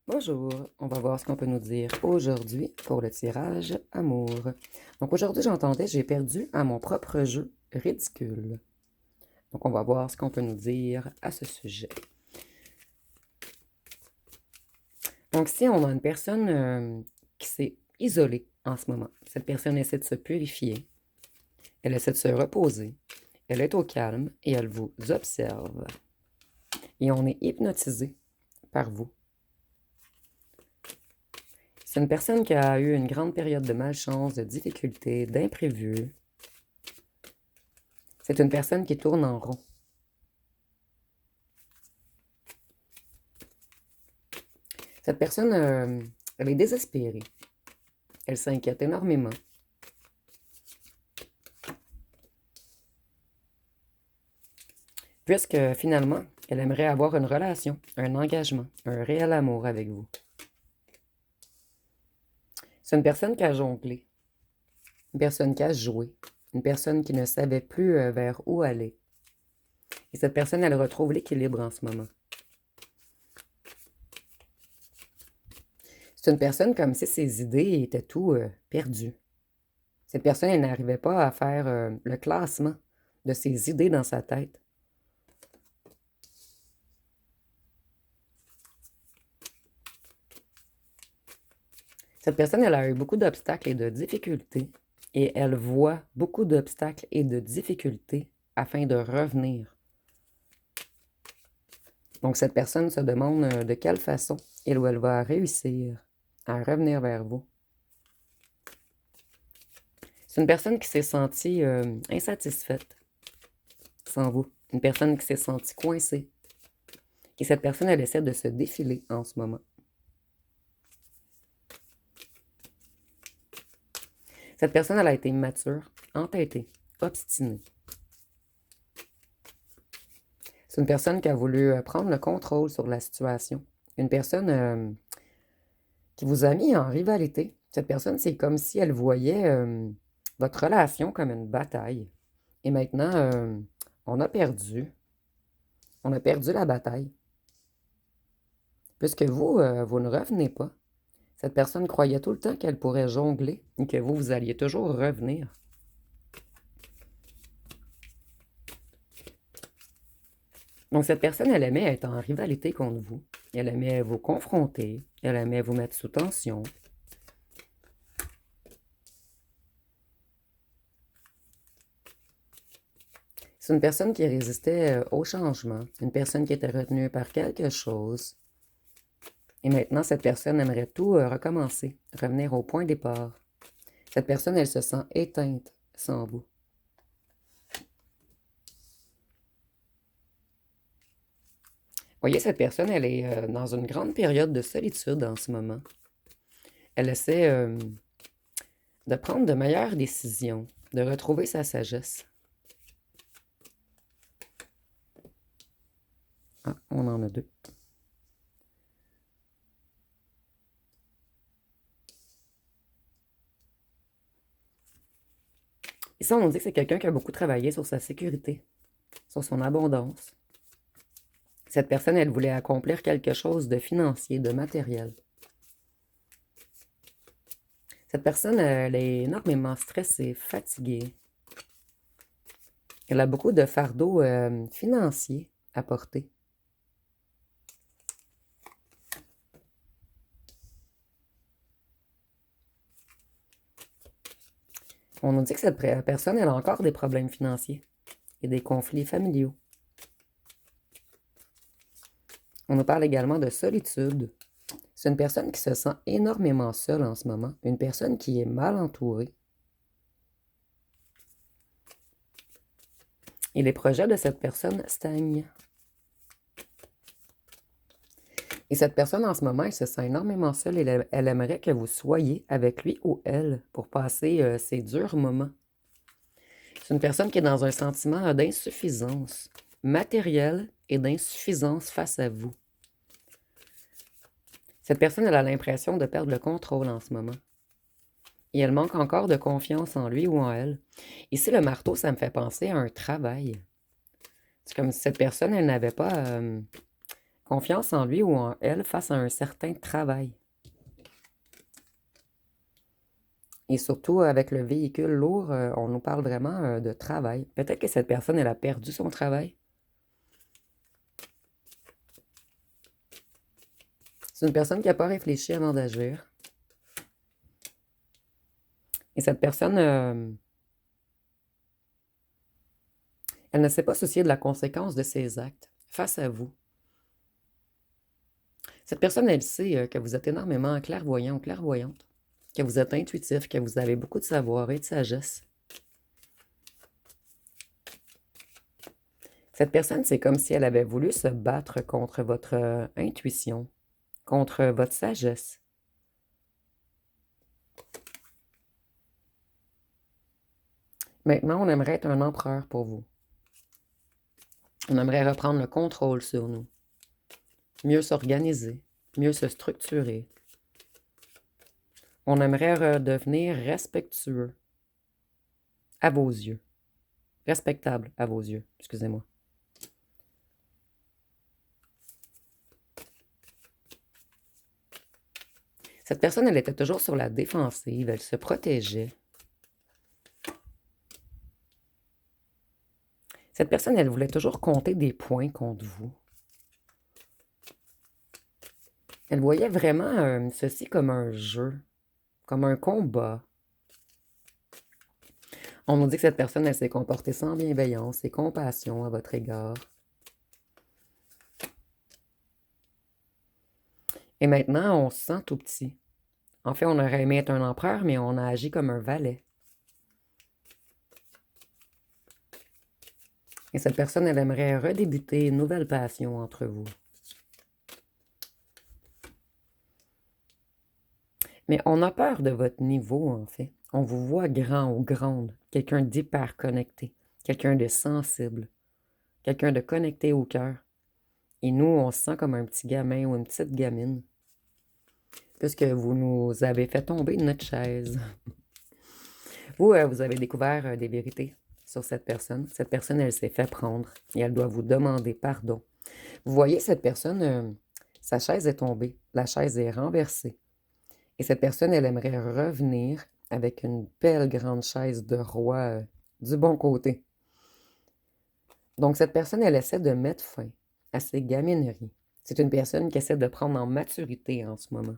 Bonjour, on va voir ce qu'on peut nous dire aujourd'hui pour le tirage amour. Donc aujourd'hui, j'entendais, j'ai perdu à mon propre jeu ridicule. Donc on va voir ce qu'on peut nous dire à ce sujet. Donc si on a une personne qui s'est isolée en ce moment, cette personne essaie de se purifier, elle essaie de se reposer, elle est au calme et elle vous observe. Et on est hypnotisé par vous. C'est une personne qui a eu une grande période de malchance, de difficultés, d'imprévus. C'est une personne qui tourne en rond. Cette personne, elle est désespérée. Elle s'inquiète énormément. Puisque finalement, elle aimerait avoir une relation, un engagement, un réel amour avec vous. C'est une personne qui a jonglé, une personne qui a joué, une personne qui ne savait plus vers où aller. Et cette personne, elle retrouve l'équilibre en ce moment. C'est une personne comme si ses idées étaient tout perdues. Cette personne, elle n'arrivait pas à faire le classement de ses idées dans sa tête. Cette personne, elle a eu beaucoup d'obstacles et de difficultés, et elle voit beaucoup d'obstacles et de difficultés afin de revenir. Donc, cette personne se demande de quelle façon elle ou elle va réussir à revenir vers vous. C'est une personne qui s'est sentie insatisfaite sans vous. Une personne qui s'est sentie coincée. Et cette personne, elle essaie de se défiler en ce moment. Cette personne, elle a été immature, entêtée, obstinée. C'est une personne qui a voulu prendre le contrôle sur la situation. Une personne qui vous a mis en rivalité. Cette personne, c'est comme si elle voyait votre relation comme une bataille. Et maintenant, on a perdu. On a perdu la bataille. Puisque vous, vous ne revenez pas. Cette personne croyait tout le temps qu'elle pourrait jongler et que vous, vous alliez toujours revenir. Donc, cette personne, elle aimait être en rivalité contre vous. Elle aimait vous confronter. Elle aimait vous mettre sous tension. C'est une personne qui résistait au changement. Une personne qui était retenue par quelque chose. Et maintenant, cette personne aimerait tout recommencer, revenir au point départ. Cette personne, elle se sent éteinte sans vous. Voyez, cette personne, elle est dans une grande période de solitude en ce moment. Elle essaie de prendre de meilleures décisions, de retrouver sa sagesse. Ah, on en a deux. Et ça, on dit que c'est quelqu'un qui a beaucoup travaillé sur sa sécurité, sur son abondance. Cette personne, elle voulait accomplir quelque chose de financier, de matériel. Cette personne, elle est énormément stressée, fatiguée. Elle a beaucoup de fardeaux financiers à porter. On nous dit que cette personne, elle a encore des problèmes financiers et des conflits familiaux. On nous parle également de solitude. C'est une personne qui se sent énormément seule en ce moment, une personne qui est mal entourée. Et les projets de cette personne stagnent. Et cette personne, en ce moment, elle se sent énormément seule et elle aimerait que vous soyez avec lui ou elle pour passer ces durs moments. C'est une personne qui est dans un sentiment d'insuffisance matérielle et d'insuffisance face à vous. Cette personne, elle a l'impression de perdre le contrôle en ce moment. Et elle manque encore de confiance en lui ou en elle. Ici, le marteau, ça me fait penser à un travail. C'est comme si cette personne, elle n'avait pas Confiance en lui ou en elle face à un certain travail. Et surtout, avec le véhicule lourd, on nous parle vraiment de travail. Peut-être que cette personne, elle a perdu son travail. C'est une personne qui n'a pas réfléchi avant d'agir. Et cette personne, elle ne s'est pas souciée de la conséquence de ses actes face à vous. Cette personne, elle sait que vous êtes énormément clairvoyant ou clairvoyante, que vous êtes intuitif, que vous avez beaucoup de savoir et de sagesse. Cette personne, c'est comme si elle avait voulu se battre contre votre intuition, contre votre sagesse. Maintenant, on aimerait être un empereur pour vous. On aimerait reprendre le contrôle sur nous, mieux s'organiser, mieux se structurer. On aimerait redevenir respectueux à vos yeux. Respectable à vos yeux, excusez-moi. Cette personne, elle était toujours sur la défensive, elle se protégeait. Cette personne, elle voulait toujours compter des points contre vous. Elle voyait vraiment ceci comme un jeu, comme un combat. On nous dit que cette personne, elle s'est comportée sans bienveillance et compassion à votre égard. Et maintenant, on se sent tout petit. En fait, on aurait aimé être un empereur, mais on a agi comme un valet. Et cette personne, elle aimerait redébuter une nouvelle passion entre vous. Mais on a peur de votre niveau, en fait. On vous voit grand ou grande, quelqu'un d'hyper connecté, quelqu'un de sensible, quelqu'un de connecté au cœur. Et nous, on se sent comme un petit gamin ou une petite gamine, puisque vous nous avez fait tomber de notre chaise. Vous, vous avez découvert des vérités sur cette personne. Cette personne, elle s'est fait prendre et elle doit vous demander pardon. Vous voyez, cette personne, sa chaise est tombée, la chaise est renversée. Et cette personne, elle aimerait revenir avec une belle grande chaise de roi du bon côté. Donc, cette personne, elle essaie de mettre fin à ses gamineries. C'est une personne qui essaie de prendre en maturité en ce moment.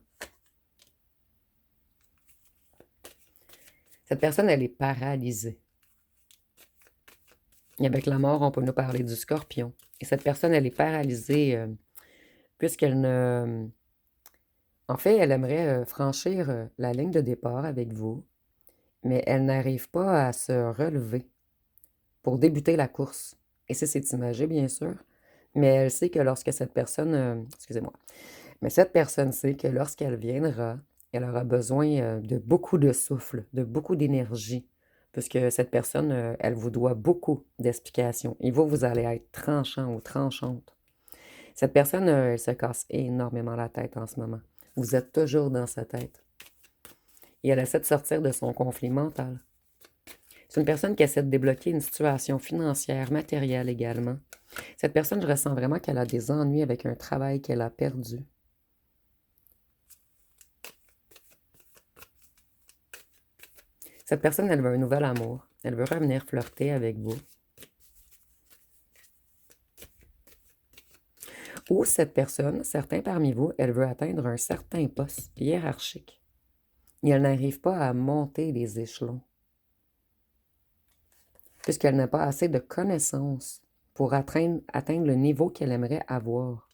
Cette personne, elle est paralysée. Et avec la mort, on peut nous parler du scorpion. Et cette personne, elle est paralysée puisqu'elle ne... En fait, elle aimerait franchir la ligne de départ avec vous, mais elle n'arrive pas à se relever pour débuter la course. Et ça, c'est imagé, bien sûr, mais elle sait que lorsque cette personne... excusez-moi. Mais cette personne sait que lorsqu'elle viendra, elle aura besoin de beaucoup de souffle, de beaucoup d'énergie, puisque cette personne, elle vous doit beaucoup d'explications. Et vous allez être tranchant ou tranchante. Cette personne, elle se casse énormément la tête en ce moment. Vous êtes toujours dans sa tête. Et elle essaie de sortir de son conflit mental. C'est une personne qui essaie de débloquer une situation financière, matérielle également. Cette personne, je ressens vraiment qu'elle a des ennuis avec un travail qu'elle a perdu. Cette personne, elle veut un nouvel amour. Elle veut revenir flirter avec vous. Ou cette personne, certains parmi vous, elle veut atteindre un certain poste hiérarchique. Et elle n'arrive pas à monter les échelons. Puisqu'elle n'a pas assez de connaissances pour atteindre le niveau qu'elle aimerait avoir.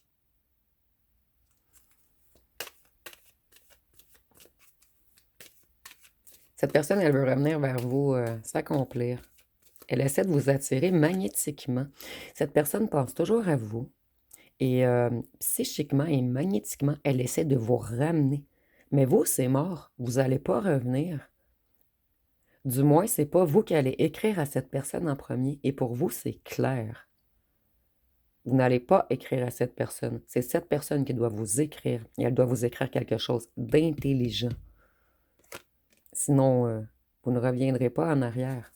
Cette personne, elle veut revenir vers vous, s'accomplir. Elle essaie de vous attirer magnétiquement. Cette personne pense toujours à vous. Et psychiquement et magnétiquement, elle essaie de vous ramener. Mais vous, c'est mort. Vous n'allez pas revenir. Du moins, c'est pas vous qui allez écrire à cette personne en premier. Et pour vous, c'est clair. Vous n'allez pas écrire à cette personne. C'est cette personne qui doit vous écrire. Et elle doit vous écrire quelque chose d'intelligent. Sinon, vous ne reviendrez pas en arrière.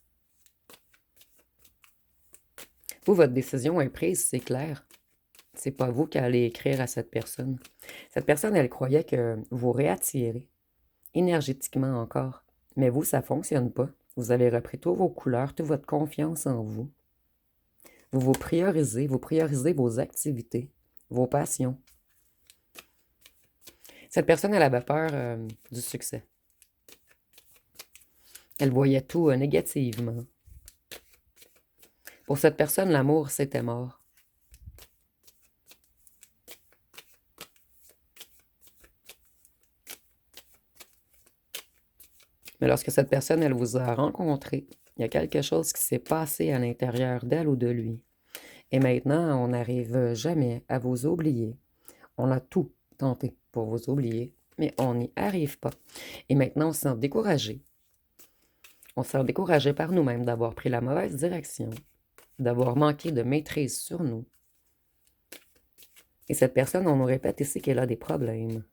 Vous, votre décision est prise, c'est clair. C'est pas vous qui allez écrire à cette personne. Cette personne, elle croyait que vous réattirez, énergétiquement encore. Mais vous, ça fonctionne pas. Vous avez repris toutes vos couleurs, toute votre confiance en vous. Vous priorisez vos activités, vos passions. Cette personne, elle avait peur du succès. Elle voyait tout négativement. Pour cette personne, l'amour, c'était mort. Mais lorsque cette personne, elle vous a rencontré, il y a quelque chose qui s'est passé à l'intérieur d'elle ou de lui. Et maintenant, on n'arrive jamais à vous oublier. On a tout tenté pour vous oublier, mais on n'y arrive pas. Et maintenant, on se sent découragé. On se sent découragé par nous-mêmes d'avoir pris la mauvaise direction, d'avoir manqué de maîtrise sur nous. Et cette personne, on nous répète ici qu'elle a des problèmes.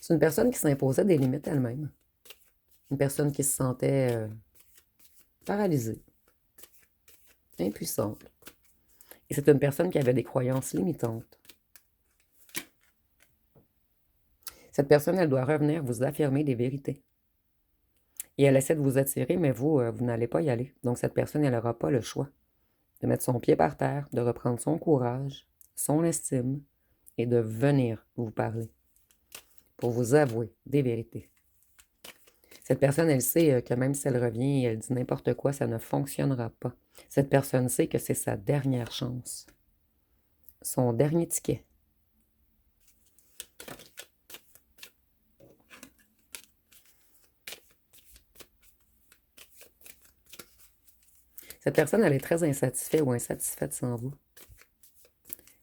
C'est une personne qui s'imposait des limites elle-même. Une personne qui se sentait paralysée, impuissante. Et c'est une personne qui avait des croyances limitantes. Cette personne, elle doit revenir vous affirmer des vérités. Et elle essaie de vous attirer, mais vous n'allez pas y aller. Donc cette personne, elle n'aura pas le choix de mettre son pied par terre, de reprendre son courage, son estime, et de venir vous parler pour vous avouer des vérités. Cette personne, elle sait que même si elle revient et elle dit n'importe quoi, ça ne fonctionnera pas. Cette personne sait que c'est sa dernière chance, son dernier ticket. Cette personne, elle est très insatisfaite ou insatisfaite sans vous.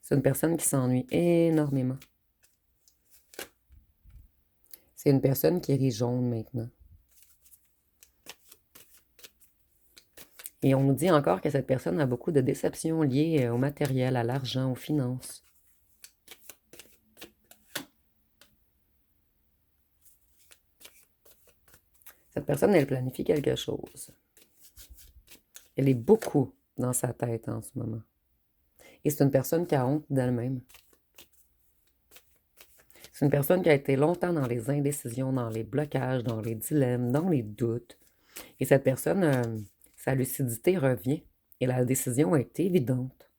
C'est une personne qui s'ennuie énormément. C'est une personne qui rit jaune maintenant. Et on nous dit encore que cette personne a beaucoup de déceptions liées au matériel, à l'argent, aux finances. Cette personne, elle planifie quelque chose. Elle est beaucoup dans sa tête en ce moment. Et c'est une personne qui a honte d'elle-même. C'est une personne qui a été longtemps dans les indécisions, dans les blocages, dans les dilemmes, dans les doutes. Et cette personne, sa lucidité revient. Et la décision est évidente.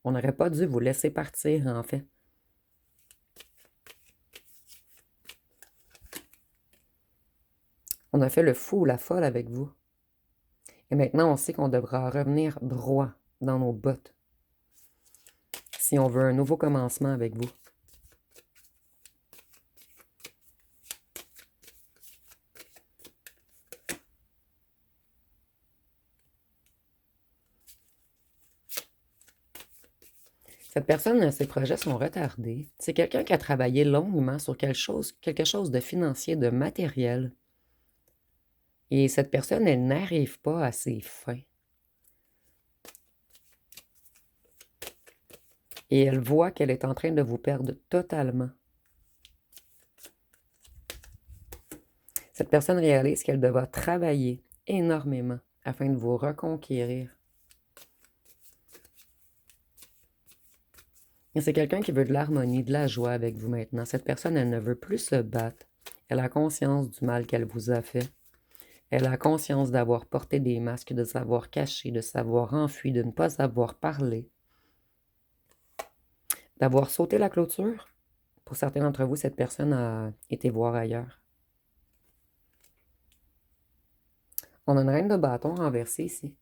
On n'aurait pas dû vous laisser partir, en fait. On a fait le fou ou la folle avec vous. Et maintenant, on sait qu'on devra revenir droit dans nos bottes si on veut un nouveau commencement avec vous. Cette personne, ses projets sont retardés. C'est quelqu'un qui a travaillé longuement sur quelque chose de financier, de matériel. Et cette personne, elle n'arrive pas à ses fins. Et elle voit qu'elle est en train de vous perdre totalement. Cette personne réalise qu'elle devra travailler énormément afin de vous reconquérir. Et c'est quelqu'un qui veut de l'harmonie, de la joie avec vous maintenant. Cette personne, elle ne veut plus se battre. Elle a conscience du mal qu'elle vous a fait. Elle a conscience d'avoir porté des masques, de s'avoir caché, de s'avoir enfui, de ne pas avoir parlé, d'avoir sauté la clôture. Pour certains d'entre vous, cette personne a été voir ailleurs. On a une reine de bâton renversée ici.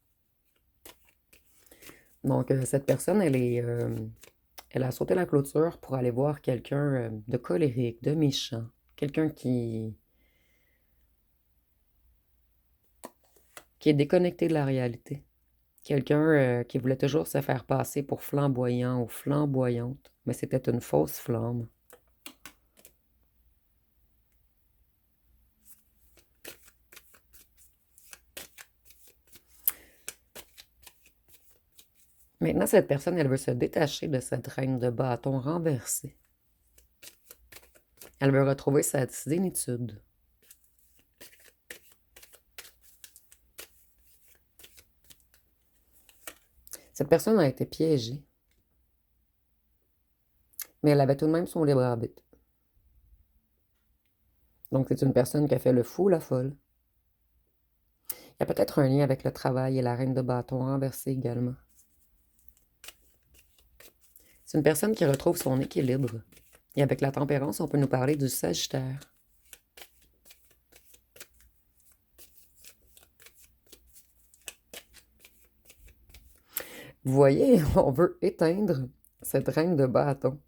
Donc, cette personne, elle a sauté la clôture pour aller voir quelqu'un de colérique, de méchant, quelqu'un qui est déconnecté de la réalité. Quelqu'un qui voulait toujours se faire passer pour flamboyant ou flamboyante, mais c'était une fausse flamme. Maintenant, cette personne, elle veut se détacher de cette reine de bâton renversée. Elle veut retrouver sa zénitude. Cette personne a été piégée, mais elle avait tout de même son libre arbitre. Donc, c'est une personne qui a fait le fou, la folle. Il y a peut-être un lien avec le travail et la reine de bâton renversée également. C'est une personne qui retrouve son équilibre. Et avec la tempérance, on peut nous parler du Sagittaire. Vous voyez, on veut éteindre cette reine de bâton.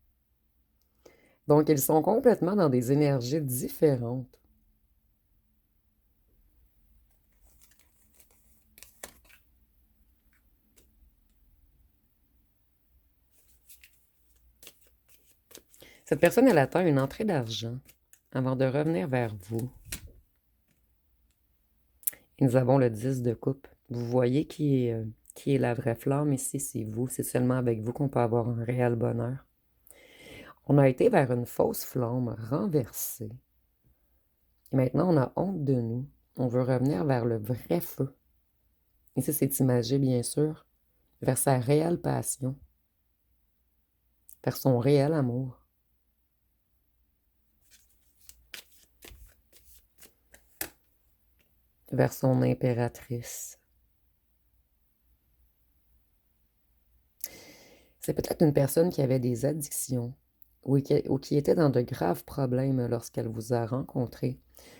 Donc, ils sont complètement dans des énergies différentes. Cette personne, elle attend une entrée d'argent avant de revenir vers vous. Et nous avons le 10 de coupe. Vous voyez qui est la vraie flamme ici, c'est vous. C'est seulement avec vous qu'on peut avoir un réel bonheur. On a été vers une fausse flamme renversée. Et maintenant, on a honte de nous. On veut revenir vers le vrai feu. Ici, c'est imagé, bien sûr, vers sa réelle passion, vers son réel amour. Vers son impératrice. C'est peut-être une personne qui avait des addictions ou qui était dans de graves problèmes lorsqu'elle vous a rencontré,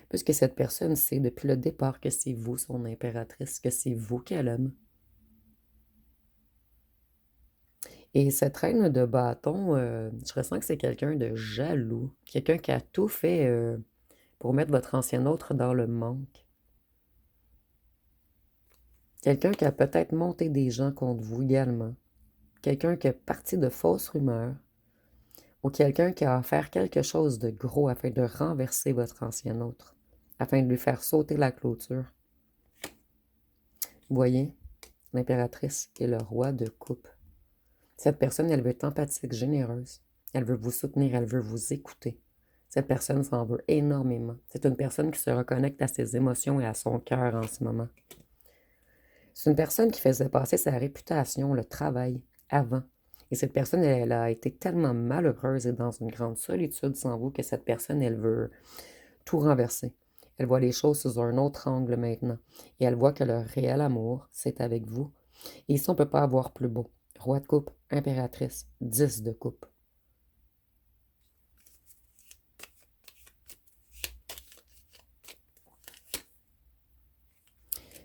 puisque cette personne sait depuis le départ que c'est vous, son impératrice, que c'est vous qu'elle aime. Et cette reine de bâton, je ressens que c'est quelqu'un de jaloux, quelqu'un qui a tout fait pour mettre votre ancien autre dans le manque. Quelqu'un qui a peut-être monté des gens contre vous également. Quelqu'un qui est parti de fausses rumeurs. Ou quelqu'un qui a à faire quelque chose de gros afin de renverser votre ancien autre. Afin de lui faire sauter la clôture. Vous voyez, l'impératrice est le roi de coupe. Cette personne, elle veut être empathique, généreuse. Elle veut vous soutenir, elle veut vous écouter. Cette personne s'en veut énormément. C'est une personne qui se reconnecte à ses émotions et à son cœur en ce moment. C'est une personne qui faisait passer sa réputation, le travail, avant. Et cette personne, elle a été tellement malheureuse et dans une grande solitude sans vous que cette personne, elle veut tout renverser. Elle voit les choses sous un autre angle maintenant. Et elle voit que le réel amour, c'est avec vous. Et ici, on ne peut pas avoir plus beau. Roi de coupe, impératrice, 10 de coupe.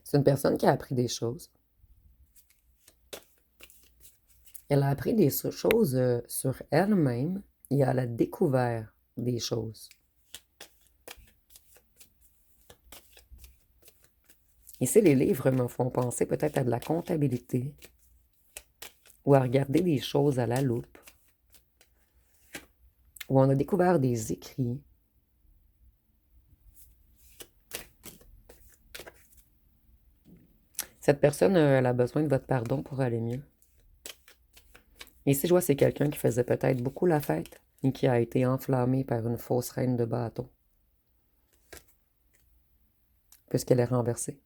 C'est une personne qui a appris des choses. Elle a appris des choses sur elle-même et elle a découvert des choses. Ici, les livres me font penser peut-être à de la comptabilité ou à regarder des choses à la loupe, où on a découvert des écrits. Cette personne, elle a besoin de votre pardon pour aller mieux. Et ici, je vois, c'est quelqu'un qui faisait peut-être beaucoup la fête et qui a été enflammé par une fausse reine de bâton, puisqu'elle est renversée.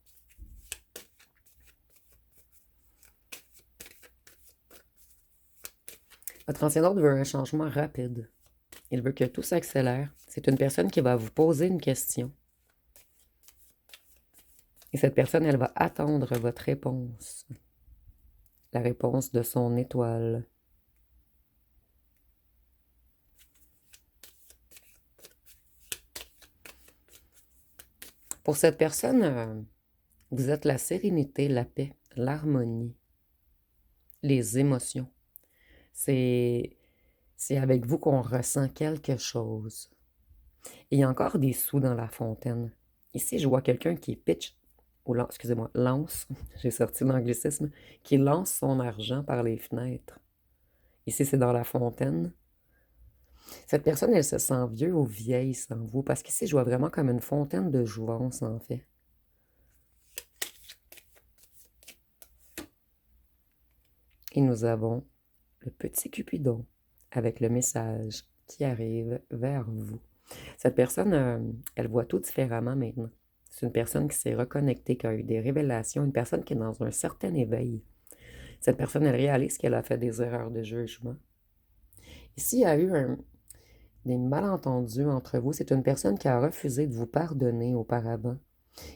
Votre ancien ordre veut un changement rapide. Il veut que tout s'accélère. C'est une personne qui va vous poser une question. Et cette personne, elle va attendre votre réponse. La réponse de son étoile. Pour cette personne, vous êtes la sérénité, la paix, l'harmonie, les émotions. C'est avec vous qu'on ressent quelque chose. Et il y a encore des sous dans la fontaine. Ici, je vois quelqu'un qui pitch, ou excusez-moi, lance, j'ai sorti l'anglicisme, qui lance son argent par les fenêtres. Ici, c'est dans la fontaine. Cette personne, elle se sent vieux ou vieille sans vous, parce qu'ici, je vois vraiment comme une fontaine de jouvence, en fait. Et nous avons le petit Cupidon avec le message qui arrive vers vous. Cette personne, elle voit tout différemment maintenant. C'est une personne qui s'est reconnectée, qui a eu des révélations, une personne qui est dans un certain éveil. Cette personne, elle réalise qu'elle a fait des erreurs de jugement. Ici, il y a eu des malentendus entre vous. C'est une personne qui a refusé de vous pardonner auparavant.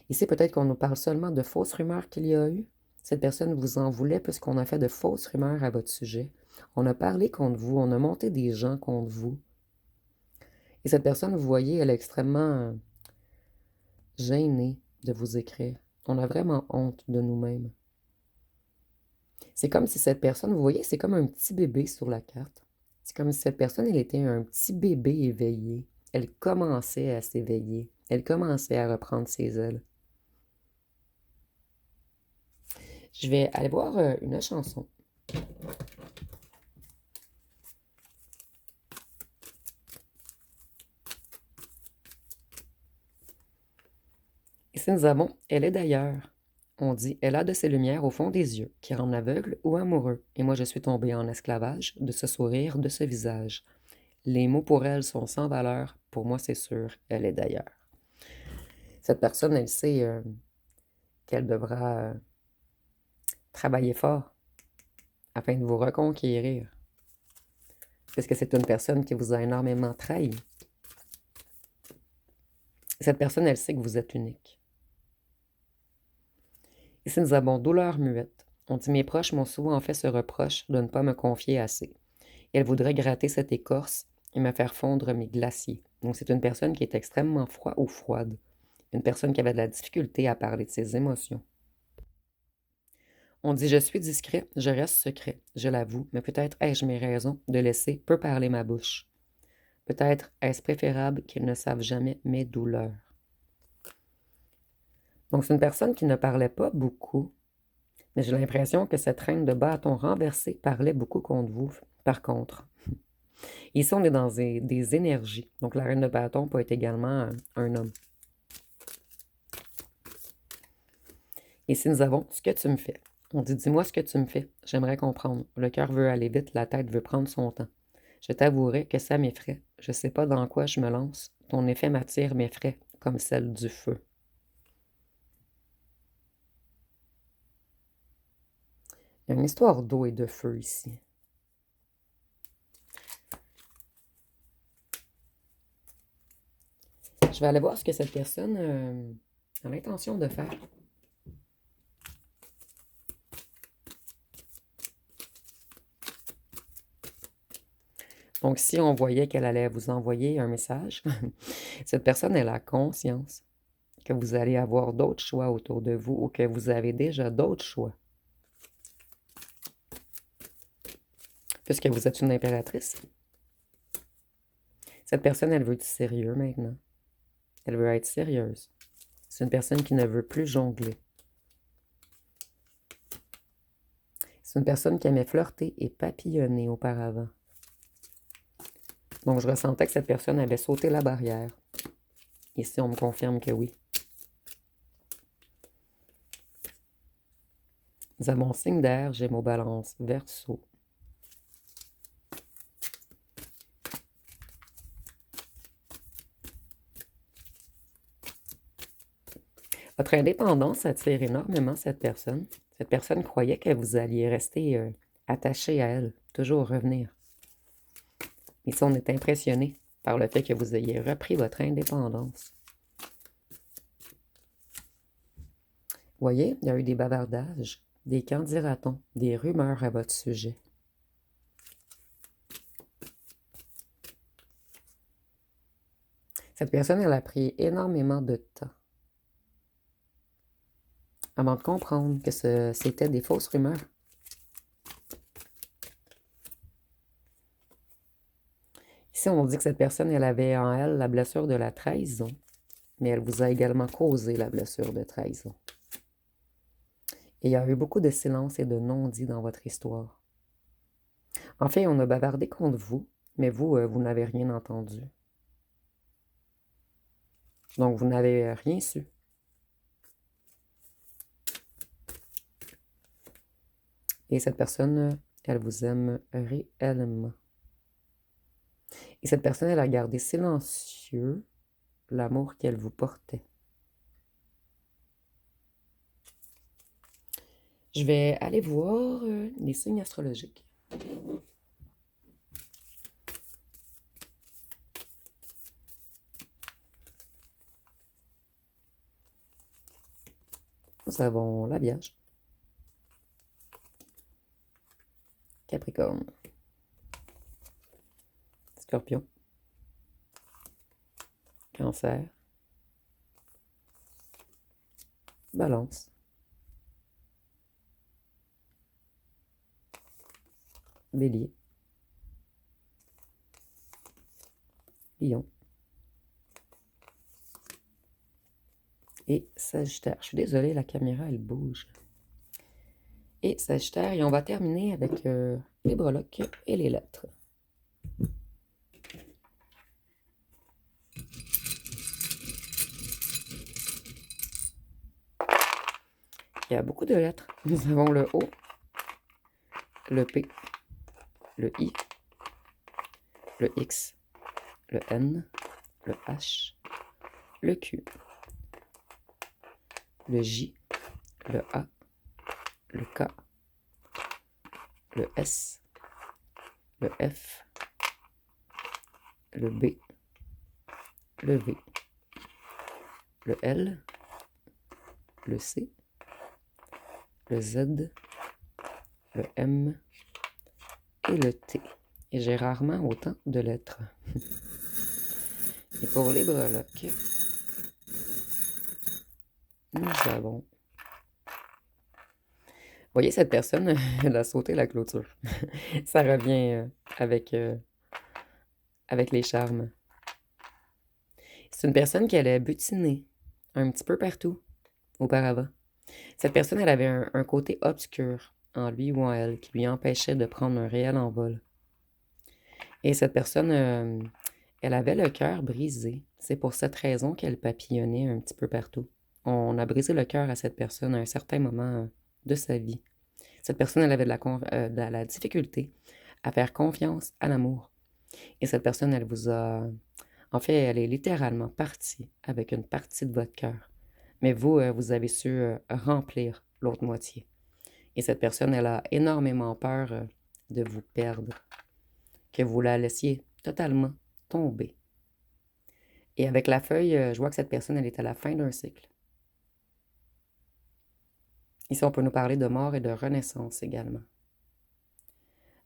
Ici, peut-être qu'on nous parle seulement de fausses rumeurs qu'il y a eu. Cette personne vous en voulait puisqu'on a fait de fausses rumeurs à votre sujet. On a parlé contre vous, on a monté des gens contre vous. Et cette personne, vous voyez, elle est extrêmement gênée de vous écrire. On a vraiment honte de nous-mêmes. C'est comme si cette personne, vous voyez, c'est comme un petit bébé sur la carte. C'est comme si cette personne, elle était un petit bébé éveillé. Elle commençait à s'éveiller. Elle commençait à reprendre ses ailes. Je vais aller voir une chanson. Ici, nous avons Elle est d'ailleurs. On dit Elle a de ces lumières au fond des yeux, qui rendent aveugle ou amoureux. Et moi, je suis tombée en esclavage de ce sourire, de ce visage. Les mots pour elle sont sans valeur. Pour moi, c'est sûr, elle est d'ailleurs. Cette personne, elle sait qu'elle devra travailler fort afin de vous reconquérir. Puisque c'est une personne qui vous a énormément trahi. Cette personne, elle sait que vous êtes unique. Ici, nous avons douleur muette. On dit mes proches m'ont souvent fait ce reproche de ne pas me confier assez. Et elle voudrait gratter cette écorce et me faire fondre mes glaciers. Donc, c'est une personne qui est extrêmement froide ou froide. Une personne qui avait de la difficulté à parler de ses émotions. On dit je suis discret, je reste secret, je l'avoue, mais peut-être ai-je mes raisons de laisser peu parler ma bouche. Peut-être est-ce préférable qu'ils ne savent jamais mes douleurs. Donc, c'est une personne qui ne parlait pas beaucoup, mais j'ai l'impression que cette reine de bâton renversée parlait beaucoup contre vous, par contre. Ici, on est dans des énergies. Donc, la reine de bâton peut être également un homme. Ici, nous avons ce que tu me fais. On dit, dis-moi ce que tu me fais. J'aimerais comprendre. Le cœur veut aller vite, la tête veut prendre son temps. Je t'avouerai que ça m'effraie. Je ne sais pas dans quoi je me lance. Ton effet m'attire m'effraie, comme celle du feu. Il y a une histoire d'eau et de feu ici. Je vais aller voir ce que cette personne a l'intention de faire. Donc, si on voyait qu'elle allait vous envoyer un message, cette personne, elle a conscience que vous allez avoir d'autres choix autour de vous ou que vous avez déjà d'autres choix. Puisque vous êtes une impératrice. Cette personne, elle veut du sérieux maintenant. Elle veut être sérieuse. C'est une personne qui ne veut plus jongler. C'est une personne qui aimait flirter et papillonner auparavant. Donc, je ressentais que cette personne avait sauté la barrière. Ici, on me confirme que oui. Nous avons signe d'air, Gémeaux, Balance, Verseau. Votre indépendance attire énormément cette personne. Cette personne croyait que vous alliez rester attaché à elle, toujours revenir. Ici, on est impressionné par le fait que vous ayez repris votre indépendance. Vous voyez, il y a eu des bavardages, des qu'en dira-t-on, des rumeurs à votre sujet. Cette personne, elle a pris énormément de temps avant de comprendre que c'était des fausses rumeurs. Ici, on dit que cette personne, elle avait en elle la blessure de la trahison, mais elle vous a également causé la blessure de trahison. Et il y a eu beaucoup de silence et de non-dits dans votre histoire. En fait, on a bavardé contre vous, mais vous, vous n'avez rien entendu. Donc, vous n'avez rien su. Et cette personne, elle vous aime réellement. Et cette personne, elle a gardé silencieux l'amour qu'elle vous portait. Je vais aller voir les signes astrologiques. Nous avons la Vierge, Capricorne, Scorpion, Cancer, Balance, Bélier, Lion et Sagittaire. Je suis désolée, la caméra, elle bouge. Et Sagittaire, et on va terminer avec les breloques et les lettres. Il y a beaucoup de lettres. Nous avons le O, le P, le I, le X, le N, le H, le Q, le J, le A, le K, le S, le F, le B, le V, le L, le C, le Z, le M et le T. Et j'ai rarement autant de lettres. Et pour les breloques, nous avons... Vous voyez, cette personne, elle a sauté la clôture. Ça revient avec les charmes. C'est une personne qui allait butiner un petit peu partout auparavant. Cette personne, elle avait un côté obscur en lui ou en elle qui lui empêchait de prendre un réel envol. Et cette personne, elle avait le cœur brisé. C'est pour cette raison qu'elle papillonnait un petit peu partout. On a brisé le cœur à cette personne à un certain moment de sa vie. Cette personne, elle avait de la difficulté à faire confiance à l'amour. Et cette personne, elle vous a... En fait, elle est littéralement partie avec une partie de votre cœur. Mais vous, vous avez su remplir l'autre moitié. Et cette personne, elle a énormément peur de vous perdre, que vous la laissiez totalement tomber. Et avec la feuille, je vois que cette personne, elle est à la fin d'un cycle. Ici, on peut nous parler de mort et de renaissance également.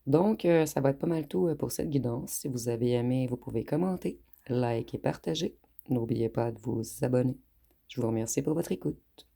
Donc, ça va être pas mal tout pour cette guidance. Si vous avez aimé, vous pouvez commenter, like et partager. N'oubliez pas de vous abonner. Je vous remercie pour votre écoute.